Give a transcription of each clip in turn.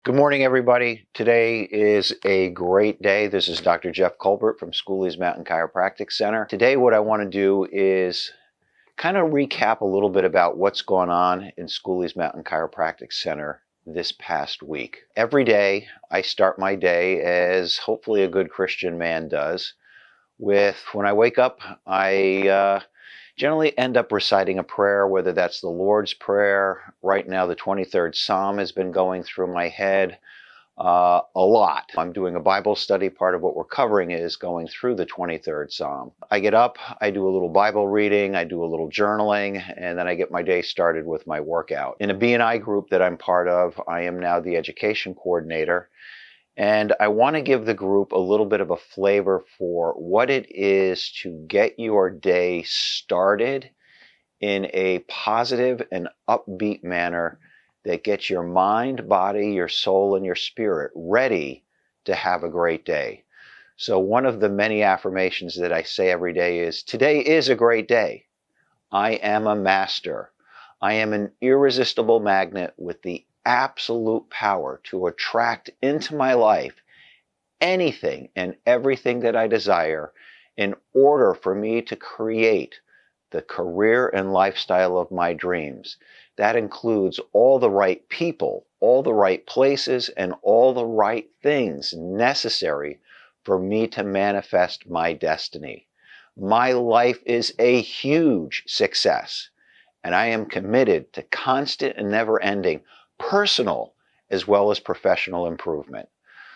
Good morning, everybody. Today is a great day. This is Dr. Jeff Culbert from Schooley's Mountain Chiropractic Center. Today, what I want to do is kind of recap a little bit about what's going on in Schooley's Mountain Chiropractic Center this past week. Every day, I start my day as hopefully a good Christian man does, with when I wake up, I generally end up reciting a prayer, whether that's the Lord's Prayer. Right now, the 23rd Psalm has been going through my head a lot. I'm doing a Bible study. Part of what we're covering is going through the 23rd Psalm. I get up, I do a little Bible reading, I do a little journaling, and then I get my day started with my workout. In a B&I group that I'm part of, I am now the education coordinator. And I want to give the group a little bit of a flavor for what it is to get your day started in a positive and upbeat manner that gets your mind, body, your soul, and your spirit ready to have a great day. So one of the many affirmations that I say every day is, today is a great day. I am a master. I am an irresistible magnet with the absolute power to attract into my life anything and everything that I desire in order for me to create the career and lifestyle of my dreams. That includes all the right people, all the right places, and all the right things necessary for me to manifest my destiny. My life is a huge success, and I am committed to constant and never-ending personal as well as professional improvement.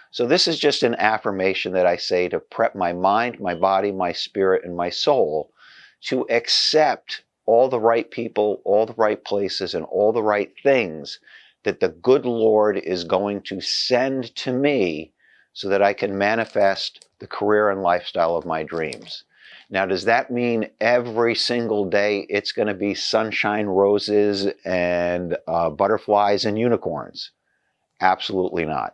So this is just an affirmation that I say to prep my mind, my body, my spirit, and my soul to accept all the right people, all the right places, and all the right things that the good Lord is going to send to me so that I can manifest the career and lifestyle of my dreams. Now, does that mean every single day it's going to be sunshine, roses, and butterflies and unicorns? Absolutely not.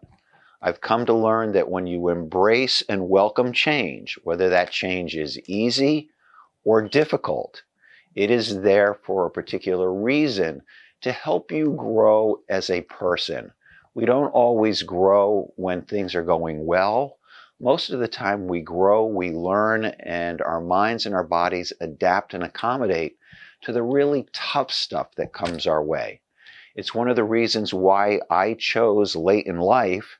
I've come to learn that when you embrace and welcome change, whether that change is easy or difficult, it is there for a particular reason to help you grow as a person. We don't always grow when things are going well. Most of the time we grow, we learn, and our minds and our bodies adapt and accommodate to the really tough stuff that comes our way. It's one of the reasons why I chose late in life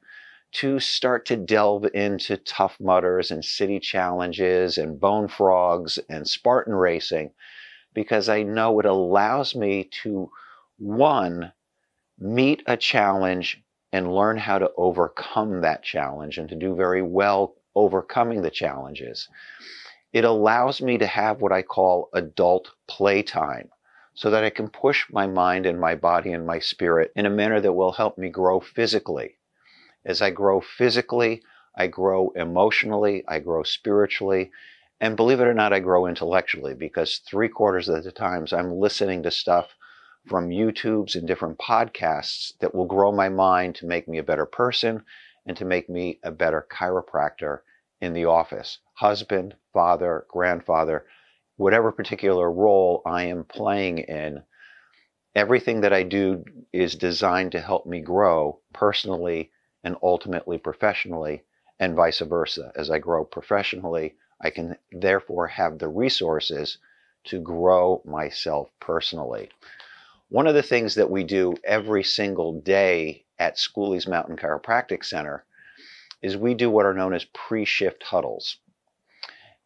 to start to delve into Tough Mudders and city challenges and bone frogs and Spartan racing, because I know it allows me to, one, meet a challenge and learn how to overcome that challenge and to do very well overcoming the challenges. It allows me to have what I call adult playtime, so that I can push my mind and my body and my spirit in a manner that will help me grow physically. As I grow physically, I grow emotionally, I grow spiritually, and believe it or not, I grow intellectually, because 3/4 of the times I'm listening to stuff from YouTubes and different podcasts that will grow my mind to make me a better person and to make me a better chiropractor in the office. Husband, father, grandfather, whatever particular role I am playing in, everything that I do is designed to help me grow personally and ultimately professionally, and vice versa. As I grow professionally, I can therefore have the resources to grow myself personally. One of the things that we do every single day at Schooley's Mountain Chiropractic Center is we do what are known as pre-shift huddles.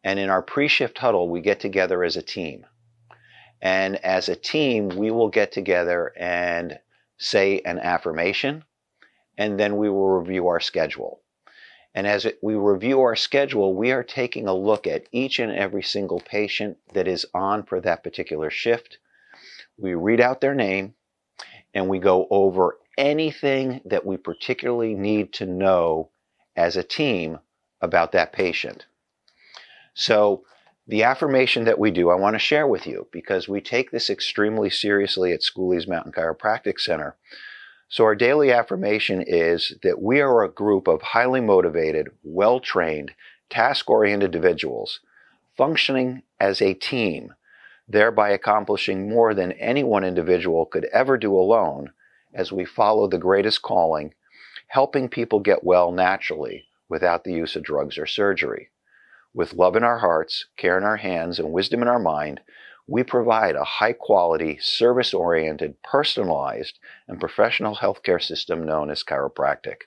And in our pre-shift huddle, we get together as a team. And as a team, we will get together and say an affirmation, and then we will review our schedule. And as we review our schedule, we are taking a look at each and every single patient that is on for that particular shift. We read out their name, and we go over anything that we particularly need to know as a team about that patient. So the affirmation that we do, I want to share with you, because we take this extremely seriously at Schooley's Mountain Chiropractic Center. So our daily affirmation is that we are a group of highly motivated, well-trained, task-oriented individuals functioning as a team, thereby accomplishing more than any one individual could ever do alone, as we follow the greatest calling helping people get well naturally without the use of drugs or surgery. With love in our hearts, care in our hands, and wisdom in our mind, we provide a high-quality, service-oriented, personalized, and professional healthcare system known as chiropractic.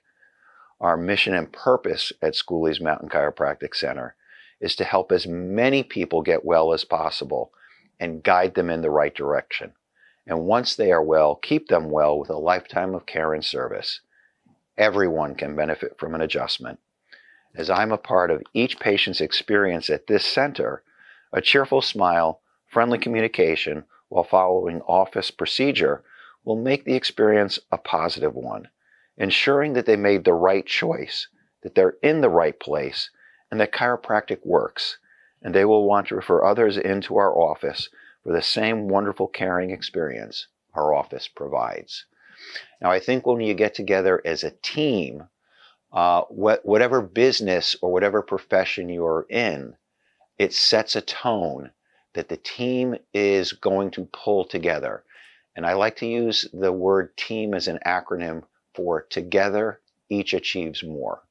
Our mission and purpose at Schooley's Mountain Chiropractic Center is to help as many people get well as possible and guide them in the right direction. And once they are well, keep them well with a lifetime of care and service. Everyone can benefit from an adjustment. As I'm a part of each patient's experience at this center, a cheerful smile, friendly communication while following office procedure will make the experience a positive one, ensuring that they made the right choice, that they're in the right place, and that chiropractic works, and they will want to refer others into our office for the same wonderful caring experience our office provides. Now, I think when you get together as a team, whatever business or whatever profession you are in, it sets a tone that the team is going to pull together. And I like to use the word team as an acronym for together, each achieves more.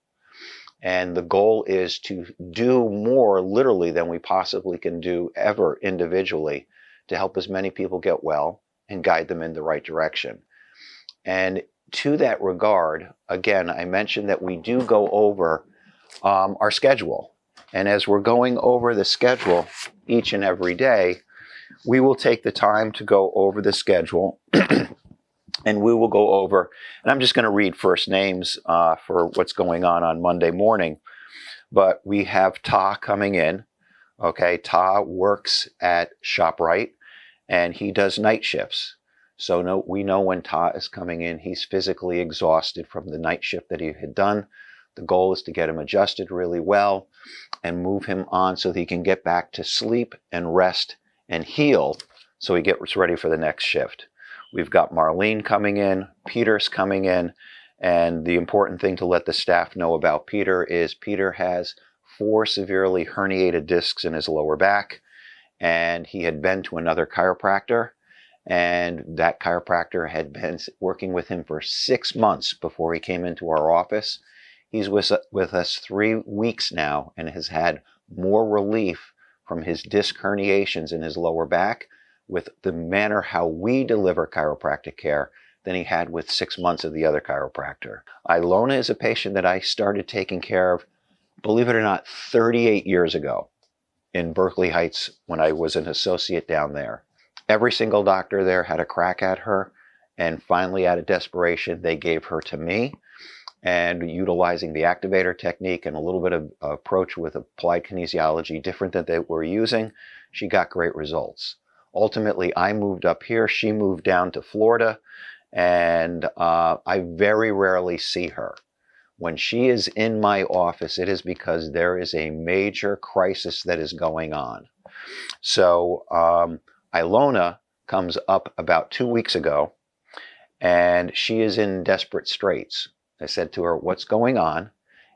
And the goal is to do more literally than we possibly can do ever individually to help as many people get well and guide them in the right direction. And to that regard, again, I mentioned that we do go over our schedule. And as we're going over the schedule each and every day, we will take the time to go over the schedule and we will go over, and I'm just going to read first names for what's going on Monday morning. But we have Ta coming in. Okay, Ta works at ShopRite and he does night shifts. So we know when Ta is coming in, he's physically exhausted from the night shift that he had done. The goal is to get him adjusted really well and move him on so that he can get back to sleep and rest and heal so he gets ready for the next shift. We've got Marlene coming in, Peter's coming in, and the important thing to let the staff know about Peter is Peter has 4 severely herniated discs in his lower back, and he had been to another chiropractor, and that chiropractor had been working with him for 6 months before he came into our office. He's with us 3 weeks now and has had more relief from his disc herniations in his lower back with the manner how we deliver chiropractic care than he had with 6 months of the other chiropractor. Ilona is a patient that I started taking care of, believe it or not, 38 years ago in Berkeley Heights when I was an associate down there. Every single doctor there had a crack at her, and finally out of desperation they gave her to me. And utilizing the activator technique and a little bit of approach with applied kinesiology different than they were using, she got great results. Ultimately, I moved up here, she moved down to Florida, and I very rarely see her. When she is in my office, it is because there is a major crisis that is going on. So Ilona comes up about 2 weeks ago, and she is in desperate straits. I said to her, "What's going on?"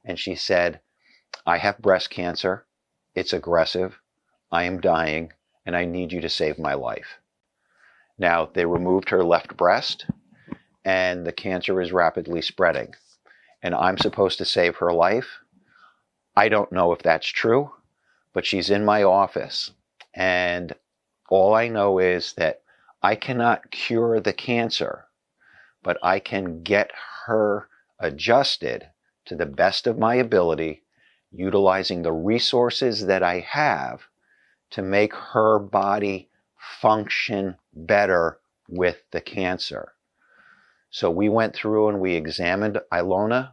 And she said, "I have breast cancer. It's aggressive. I am dying, and I need you to save my life." Now, they removed her left breast, and the cancer is rapidly spreading. And I'm supposed to save her life. I don't know if that's true, but she's in my office. And all I know is that I cannot cure the cancer, but I can get her adjusted to the best of my ability, utilizing the resources that I have to make her body function better with the cancer. So we went through and we examined Ilona,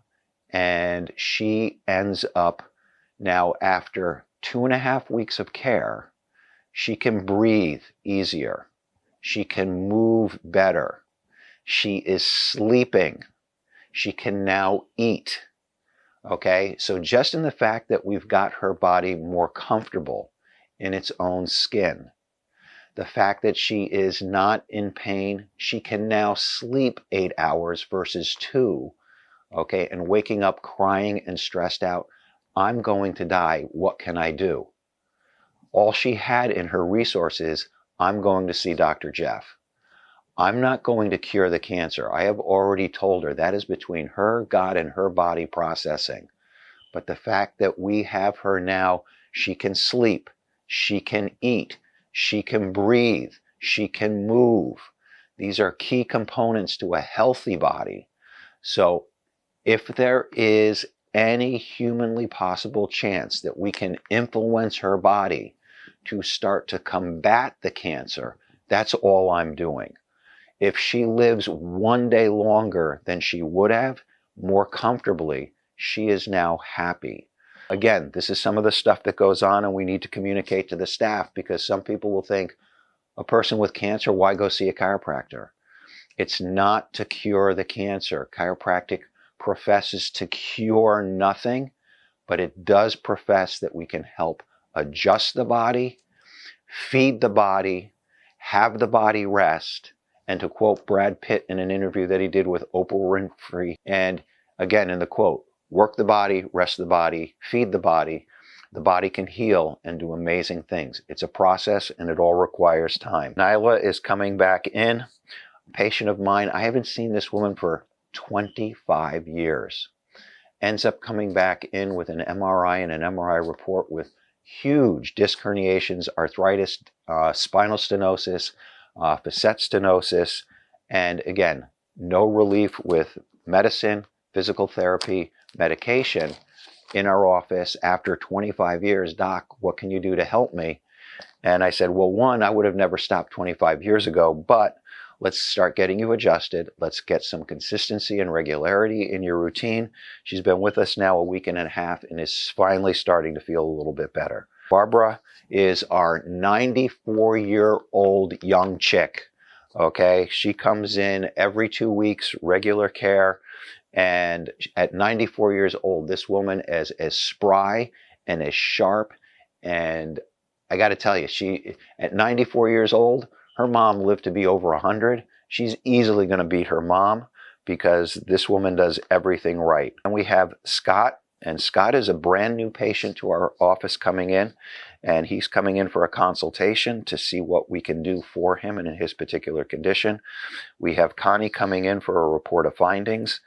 and she ends up now, after 2.5 weeks of care, she can breathe easier. She can move better. She is sleeping. She can now eat. Okay, so just in the fact that we've got her body more comfortable in its own skin, the fact that she is not in pain, she can now sleep 8 hours versus 2, okay, and waking up crying and stressed out, "I'm going to die, what can I do?" All she had in her resources, "I'm going to see Dr. Jeff. I'm not going to cure the cancer. I have already told her that is between her, God, and her body processing. But the fact that we have her now, she can sleep, she can eat, she can breathe, she can move. These are key components to a healthy body. So if there is any humanly possible chance that we can influence her body to start to combat the cancer, that's all I'm doing. If she lives one day longer than she would have, more comfortably, she is now happy. Again, this is some of the stuff that goes on, and we need to communicate to the staff, because some people will think, a person with cancer, why go see a chiropractor? It's not to cure the cancer. Chiropractic professes to cure nothing, but it does profess that we can help adjust the body, feed the body, have the body rest, and to quote Brad Pitt in an interview that he did with Oprah Winfrey, and again in the quote, work the body, rest the body, feed the body can heal and do amazing things. It's a process, and it all requires time. Nyla is coming back in, a patient of mine. I haven't seen this woman for 25 years. Ends up coming back in with an MRI and an MRI report with huge disc herniations, arthritis, spinal stenosis, facet stenosis, and again, no relief with medicine, physical therapy, medication in our office after 25 years. Doc, what can you do to help me? And I said, well, one, I would have never stopped 25 years ago, but let's start getting you adjusted. Let's get some consistency and regularity in your routine. She's been with us now a week and a half and is finally starting to feel a little bit better. Barbara is our 94-year-old young chick. Okay, she comes in every 2 weeks, regular care. And at 94 years old, this woman is as spry and as sharp. And I got to tell you, she, at 94 years old, her mom lived to be over 100. She's easily going to beat her mom because this woman does everything right. And we have Scott, and Scott is a brand new patient to our office coming in, and he's coming in for a consultation to see what we can do for him and in his particular condition. We have Connie coming in for a report of findings.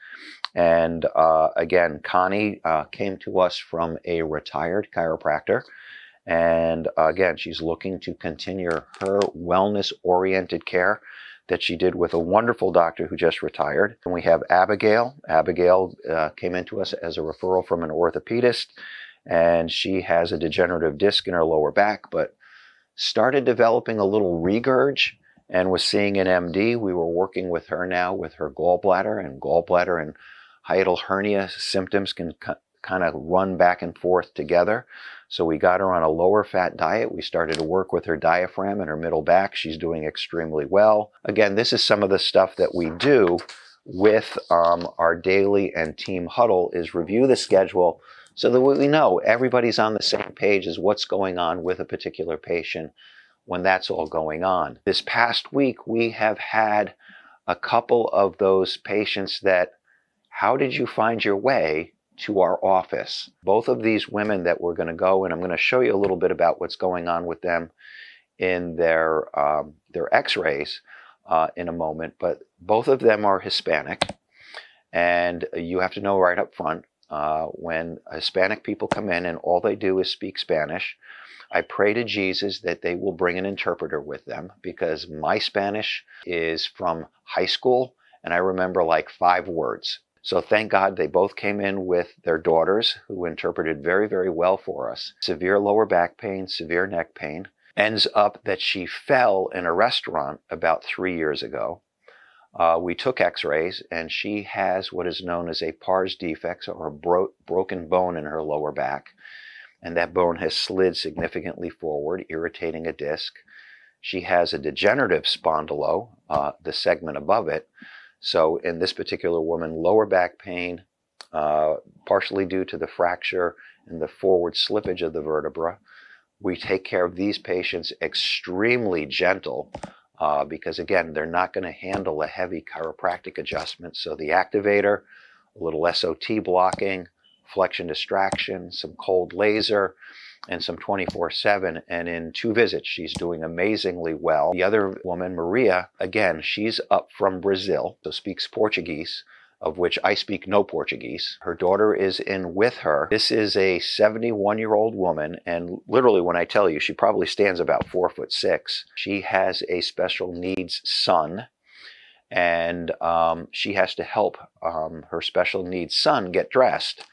And again, Connie came to us from a retired chiropractor. And again, she's looking to continue her wellness-oriented care that she did with a wonderful doctor who just retired. And we have Abigail. Abigail came into us as a referral from an orthopedist, and she has a degenerative disc in her lower back, but started developing a little regurg and was seeing an MD. We were working with her now with her gallbladder and hiatal hernia symptoms can kind of run back and forth together. So we got her on a lower fat diet. We started to work with her diaphragm and her middle back. She's doing extremely well. Again, this is some of the stuff that we do with our daily and team huddle, is review the schedule so that we know everybody's on the same page as what's going on with a particular patient when that's all going on. This past week, we have had a couple of those patients that, how did you find your way to our office? Both of these women that we're going to go, and I'm going to show you a little bit about what's going on with them in their x-rays in a moment, but both of them are Hispanic. And you have to know right up front, when Hispanic people come in and all they do is speak Spanish, I pray to Jesus that they will bring an interpreter with them, because my Spanish is from high school and I remember like 5 words. So thank God they both came in with their daughters, who interpreted very, very well for us. Severe lower back pain, severe neck pain. Ends up that she fell in a restaurant about 3 years ago. We took x-rays, and she has what is known as a pars defect, or a broken bone in her lower back. And that bone has slid significantly forward, irritating a disc. She has a degenerative spondylo, the segment above it. So in this particular woman, lower back pain, partially due to the fracture and the forward slippage of the vertebra. We take care of these patients extremely gentle, because again, they're not going to handle a heavy chiropractic adjustment. So the activator, a little SOT blocking, flexion distraction, some cold laser, and some 24/7, and in 2 visits she's doing amazingly well. The other woman, Maria, again, she's up from Brazil, so speaks Portuguese, of which I speak no Portuguese. Her daughter is in with her. This is a 71-year-old woman, and literally when I tell you, she probably stands about 4'6". She has a special needs son, and she has to help her special needs son get dressed.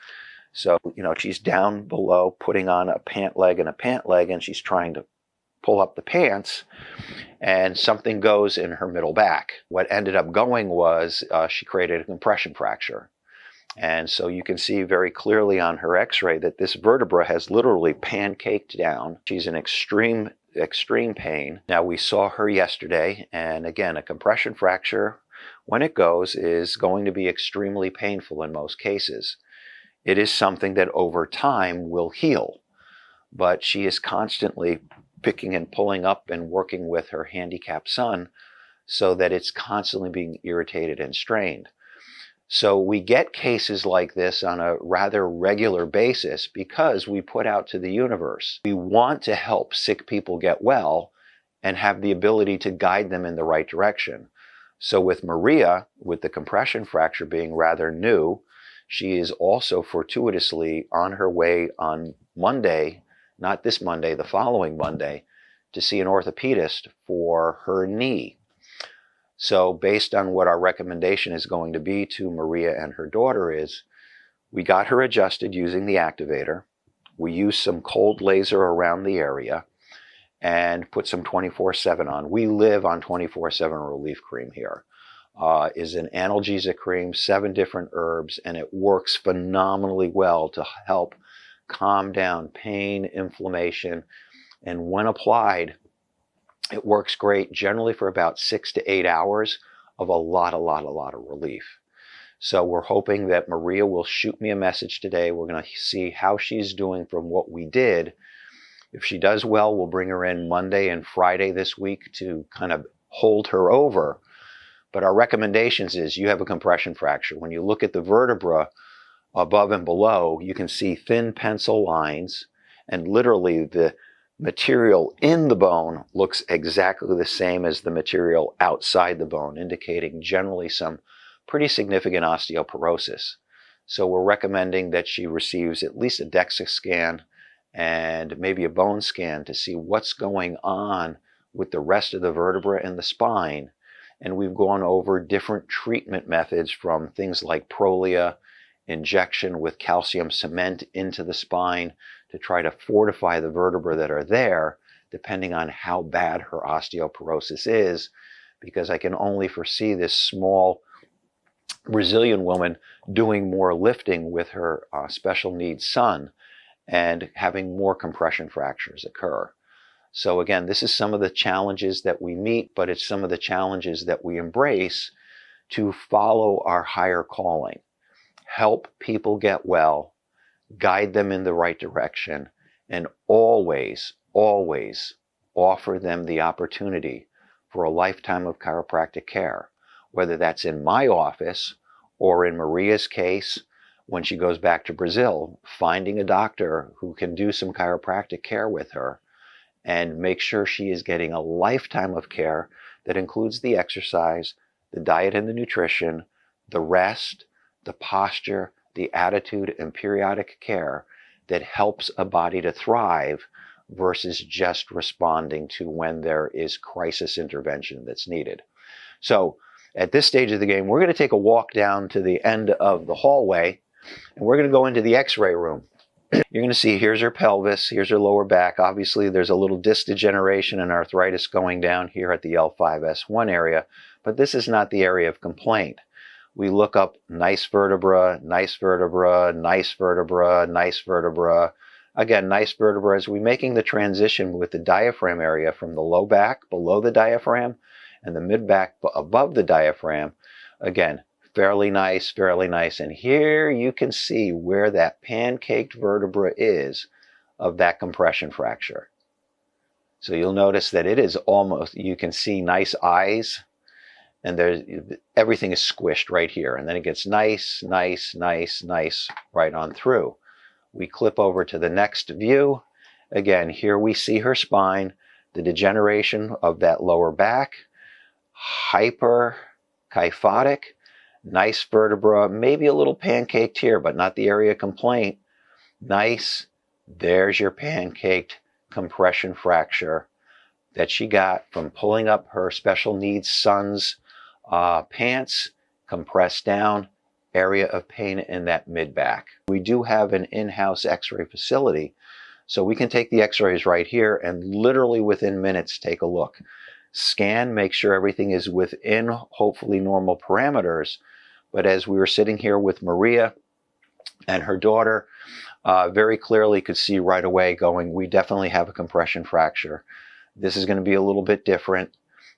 So, she's down below putting on a pant leg and a pant leg, and she's trying to pull up the pants, and something goes in her middle back. What ended up going was she created a compression fracture. And so you can see very clearly on her x-ray that this vertebra has literally pancaked down. She's in extreme pain. Now, we saw her yesterday, and again, a compression fracture, when it goes, is going to be extremely painful in most cases. It is something that over time will heal, but she is constantly picking and pulling up and working with her handicapped son so that it's constantly being irritated and strained. So we get cases like this on a rather regular basis because we put out to the universe. We want to help sick people get well and have the ability to guide them in the right direction. So with Maria, with the compression fracture being rather new, she is also fortuitously on her way on Monday, not this Monday, the following Monday, to see an orthopedist for her knee. So based on what our recommendation is going to be to Maria and her daughter is, we got her adjusted using the activator. We used some cold laser around the area and put some 24/7 on. We live on 24/7 relief cream here. Is an analgesic cream, 7 different herbs, and it works phenomenally well to help calm down pain, inflammation, and when applied, it works great generally for about 6 to 8 hours of a lot of relief. So we're hoping that Maria will shoot me a message today. We're going to see how she's doing from what we did. If she does well, we'll bring her in Monday and Friday this week to kind of hold her over. But our recommendations is you have a compression fracture. When you look at the vertebra above and below, you can see thin pencil lines, and literally the material in the bone looks exactly the same as the material outside the bone, indicating generally some pretty significant osteoporosis. So we're recommending that she receives at least a DEXA scan and maybe a bone scan to see what's going on with the rest of the vertebra and the spine. And we've gone over different treatment methods from things like Prolia, injection with calcium cement into the spine to try to fortify the vertebrae that are there, depending on how bad her osteoporosis is, because I can only foresee this small Brazilian woman doing more lifting with her special needs son and having more compression fractures occur. So again, this is some of the challenges that we meet, but it's some of the challenges that we embrace to follow our higher calling. Help people get well, guide them in the right direction, and always offer them the opportunity for a lifetime of chiropractic care, whether that's in my office or in Maria's case, when she goes back to Brazil, finding a doctor who can do some chiropractic care with her and make sure she is getting a lifetime of care that includes the exercise, the diet and the nutrition, the rest, the posture, the attitude, and periodic care that helps a body to thrive versus just responding to when there is crisis intervention that's needed. So at this stage of the game, we're going to take a walk down to the end of the hallway, and we're going to go into the x-ray room. You're going to see here's her pelvis, here's her lower back. Obviously, there's a little disc degeneration and arthritis going down here at the L5-S1 area, but this is not the area of complaint. We look up nice vertebra, nice vertebra, nice vertebra, nice vertebra. Again, nice vertebra as we're making the transition with the diaphragm area from the low back below the diaphragm and the mid back above the diaphragm. Again, fairly nice, fairly nice. And here you can see where that pancaked vertebra is of that compression fracture. So you'll notice that it is almost, you can see nice eyes, and there's everything is squished right here. And then it gets nice, nice, nice, nice right on through. We clip over to the next view, Again, here we see her spine, the degeneration of that lower back, hyperkyphotic, nice vertebra, maybe a little pancaked here, but not the area of complaint. Nice. There's your pancaked compression fracture that she got from pulling up her special needs son's pants, compressed down, area of pain in that mid-back. We do have an in-house x-ray facility, so we can take the x-rays right here and literally within minutes take a look. Scan, make sure everything is within hopefully normal parameters. But as we were sitting here with Maria and her daughter, very clearly could see right away going, we definitely have a compression fracture. This is going to be a little bit different.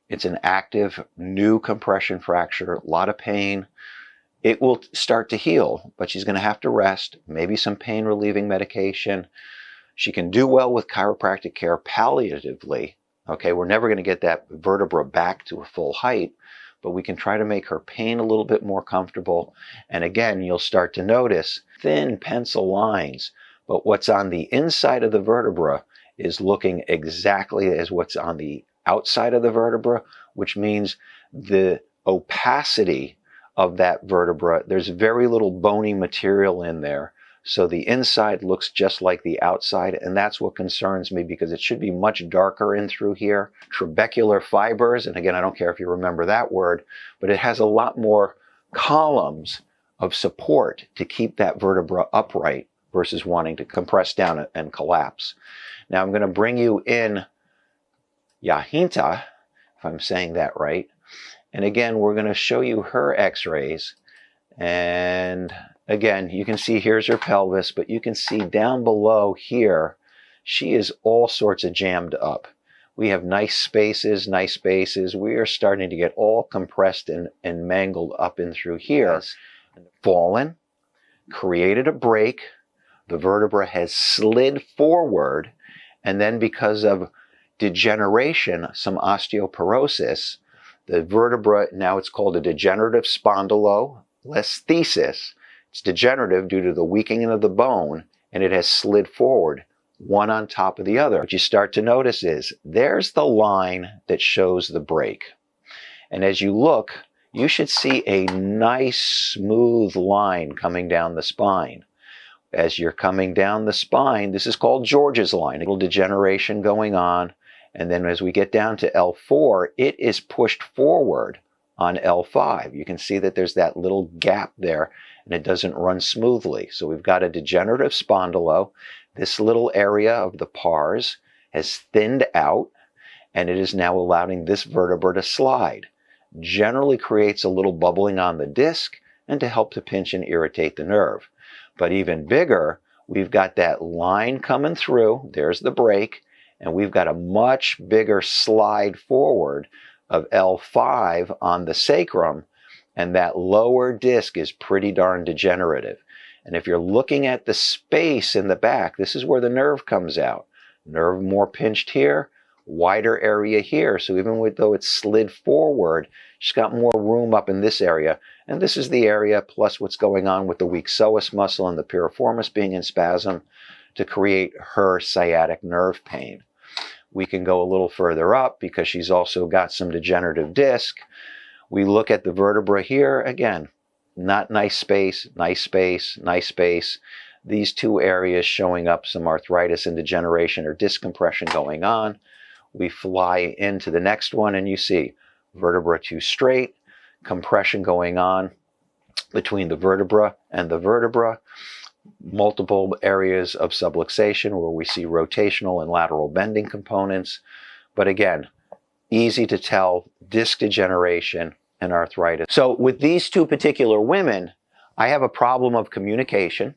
It's an active new compression fracture, a lot of pain. It will start to heal, but she's going to have to rest, maybe some pain relieving medication. She can do well with chiropractic care palliatively. Okay, we're never going to get that vertebra back to a full height, but we can try to make her pain a little bit more comfortable. And again, you'll start to notice thin pencil lines, but what's on the inside of the vertebra is looking exactly as what's on the outside of the vertebra, which means the opacity of that vertebra, there's very little bony material in there. So the inside looks just like the outside, and that's what concerns me because it should be much darker in through here. Trabecular fibers, and again, I don't care if you remember that word, but it has a lot more columns of support to keep that vertebra upright versus wanting to compress down and collapse. Now I'm going to bring you in Yahinta, if I'm saying that right. And again, we're going to show you her x-rays. And again, you can see here's her pelvis, but you can see down below here, she is all sorts of jammed up. We have nice spaces, nice spaces. We are starting to get all compressed and mangled up and through here. Fallen, created a break. The vertebra has slid forward. And then because of degeneration, some osteoporosis, the vertebra, now it's called a degenerative spondylolisthesis. It's degenerative due to the weakening of the bone, and it has slid forward, one on top of the other. What you start to notice is there's the line that shows the break. And as you look, you should see a nice smooth line coming down the spine. As you're coming down the spine, this is called George's line, a little degeneration going on. And then as we get down to L4, it is pushed forward on L5. You can see that there's that little gap there, and it doesn't run smoothly. So we've got a degenerative spondylo. This little area of the pars has thinned out, and it is now allowing this vertebra to slide. Generally creates a little bubbling on the disc, and to help to pinch and irritate the nerve. But even bigger, we've got that line coming through. There's the break. And we've got a much bigger slide forward of L5 on the sacrum, and that lower disc is pretty darn degenerative. And if you're looking at the space in the back, this is where the nerve comes out. Nerve more pinched here, wider area here. So even though it's slid forward, she's got more room up in this area. And this is the area plus what's going on with the weak psoas muscle and the piriformis being in spasm to create her sciatic nerve pain. We can go a little further up because she's also got some degenerative disc. We look at the vertebra here. Again, not nice space, nice space, nice space. These two areas showing up some arthritis and degeneration or disc compression going on. We fly into the next one and you see vertebra too straight, compression going on between the vertebra and the vertebra. Multiple areas of subluxation where we see rotational and lateral bending components. But again, easy to tell disc degeneration and arthritis. So with these two particular women, I have a problem of communication.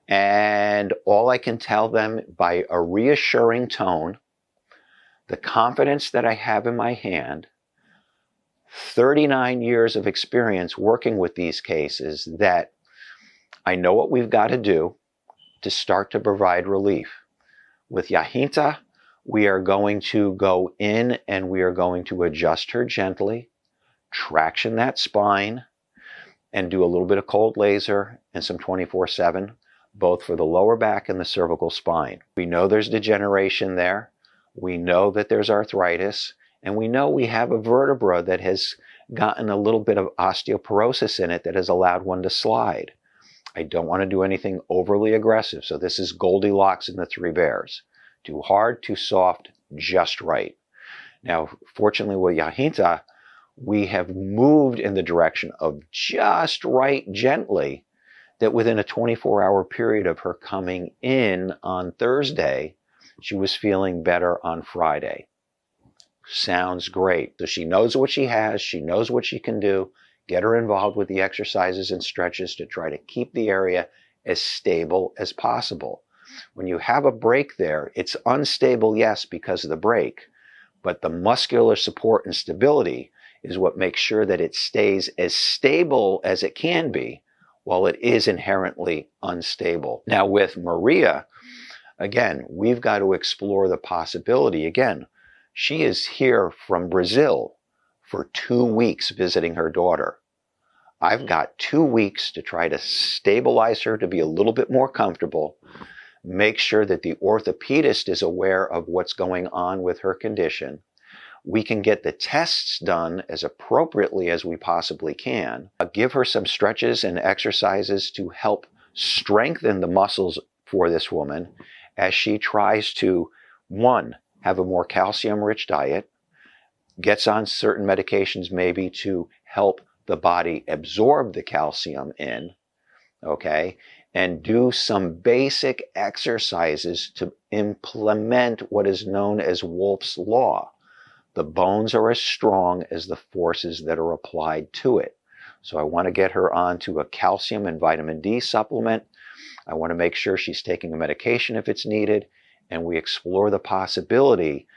And all I can tell them by a reassuring tone, the confidence that I have in my hand, 39 years of experience working with these cases, that I know what we've got to do to start to provide relief. With Yahinta, we are going to go in and we are going to adjust her gently, traction that spine, and do a little bit of cold laser and some 24/7 both for the lower back and the cervical spine. We know there's degeneration there. We know that there's arthritis, and we know we have a vertebra that has gotten a little bit of osteoporosis in it that has allowed one to slide. I don't want to do anything overly aggressive, so this is Goldilocks and the Three Bears. Too hard, too soft, just right. Now, fortunately with Yahinta, we have moved in the direction of just right gently, that within a 24-hour period of her coming in on Thursday, she was feeling better on Friday. Sounds great. So she knows what she has. She knows what she can do. Get her involved with the exercises and stretches to try to keep the area as stable as possible. When you have a break there, it's unstable, yes, because of the break, but the muscular support and stability is what makes sure that it stays as stable as it can be while it is inherently unstable. Now with Maria, again, we've got to explore the possibility. Again, she is here from Brazil for 2 weeks visiting her daughter. I've got 2 weeks to try to stabilize her to be a little bit more comfortable, make sure that the orthopedist is aware of what's going on with her condition. We can get the tests done as appropriately as we possibly can. Give her some stretches and exercises to help strengthen the muscles for this woman as she tries to, one, have a more calcium-rich diet, gets on certain medications maybe to help the body absorb the calcium in, okay, and do some basic exercises to implement what is known as Wolff's Law. The bones are as strong as the forces that are applied to it. So I want to get her onto a calcium and vitamin D supplement. I want to make sure she's taking a medication if it's needed, and we explore the possibility,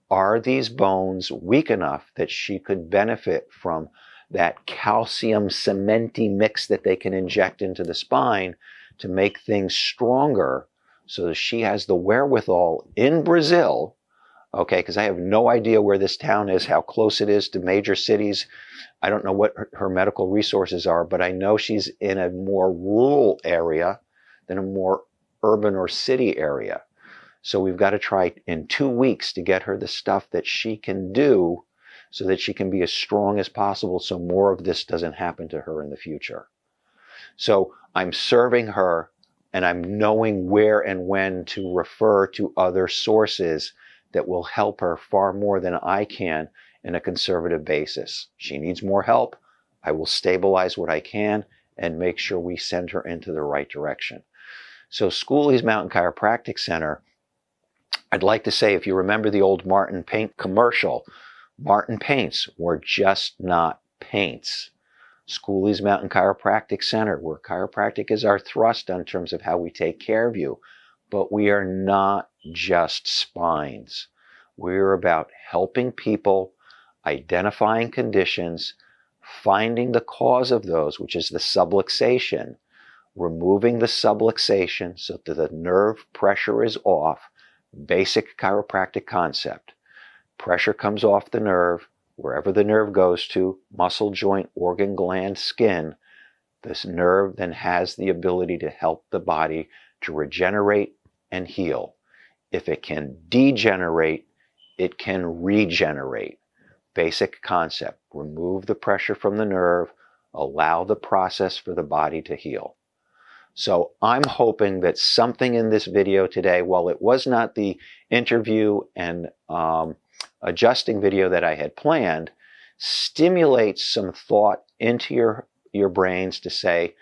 are these bones weak enough that she could benefit from that calcium cementy mix that they can inject into the spine to make things stronger so that she has the wherewithal in Brazil. Okay, because I have no idea where this town is, how close it is to major cities. I don't know what her medical resources are, but I know she's in a more rural area than a more urban or city area. So we've got to try in 2 weeks to get her the stuff that she can do so that she can be as strong as possible so more of this doesn't happen to her in the future. So I'm serving her, and I'm knowing where and when to refer to other sources that will help her far more than I can in a conservative basis. She needs more help. I will stabilize what I can and make sure we send her into the right direction. So Schooley's Mountain Chiropractic Center, I'd like to say, if you remember the old Martin paint commercial, Martin paints were just not paints. Schooley's Mountain Chiropractic Center, where chiropractic is our thrust in terms of how we take care of you. But we are not just spines. We're about helping people, identifying conditions, finding the cause of those, which is the subluxation, removing the subluxation so that the nerve pressure is off. Basic chiropractic concept. Pressure comes off the nerve, wherever the nerve goes to, muscle, joint, organ, gland, skin. This nerve then has the ability to help the body to regenerate and heal. If it can degenerate, it can regenerate. Basic concept. Remove the pressure from the nerve, allow the process for the body to heal. So I'm hoping that something in this video today, while it was not the interview and adjusting video that I had planned, stimulates some thought into your brains to say,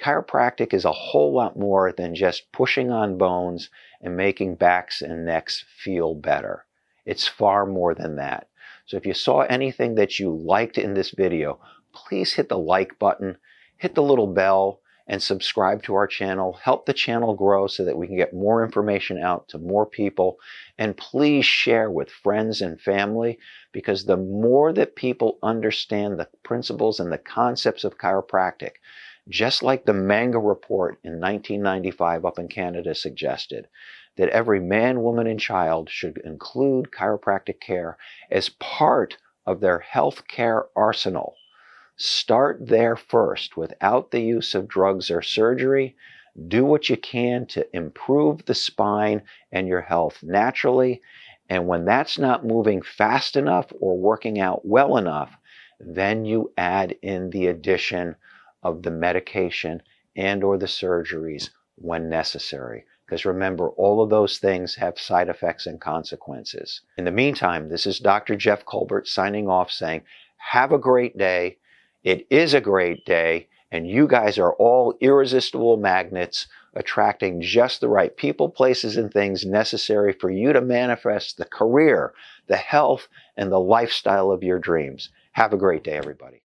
chiropractic is a whole lot more than just pushing on bones and making backs and necks feel better. It's far more than that. So if you saw anything that you liked in this video, please hit the like button, hit the little bell, and subscribe to our channel. Help the channel grow so that we can get more information out to more people. And please share with friends and family, because the more that people understand the principles and the concepts of chiropractic, just like the Manga report in 1995 up in Canada suggested, that every man, woman, and child should include chiropractic care as part of their health care arsenal. Start there first, without the use of drugs or surgery. Do what you can to improve the spine and your health naturally. And when that's not moving fast enough or working out well enough, then you add in the addition of the medication and or the surgeries when necessary. Because remember, all of those things have side effects and consequences. In the meantime, this is Dr. Jeff Culbert signing off saying, have a great day. It is a great day, and you guys are all irresistible magnets attracting just the right people, places, and things necessary for you to manifest the career, the health, and the lifestyle of your dreams. Have a great day, everybody.